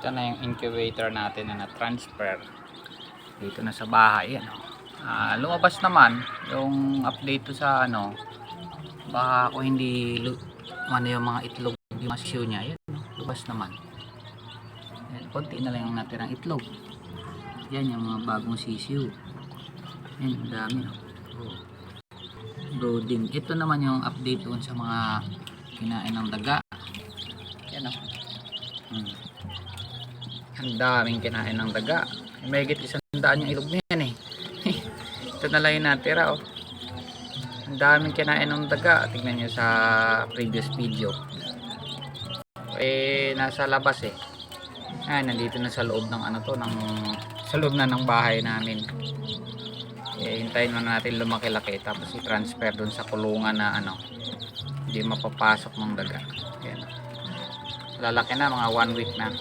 Ito na yung incubator natin na na-transfer dito na sa bahay. Ano. Lumabas naman yung update to sa ano, baka kung hindi ano yung mga itlog yung masyo niya. Yan, no? Lumabas naman. Yan, konti na lang yung natirang itlog. Yan yung mga bagong sisiyo. Yan, ang dami. No? Oh. Brooding. Ito naman yung update doon sa mga kinain ng daga. Yan o. Ang daming kinain ng daga. May higit 100 yung ilog na yan eh. Ito na lang yung natira oh. Ang daming kinain ng daga. Tingnan nyo sa previous video. Nasa labas eh. Nandito na sa loob ng ano to, sa loob na ng bahay namin. Hintayin muna natin lumaki-laki tapos i-transfer dun sa kulungan na ano, hindi mapapasok ng daga. Ayan. Lalaki na, mga 1 week na.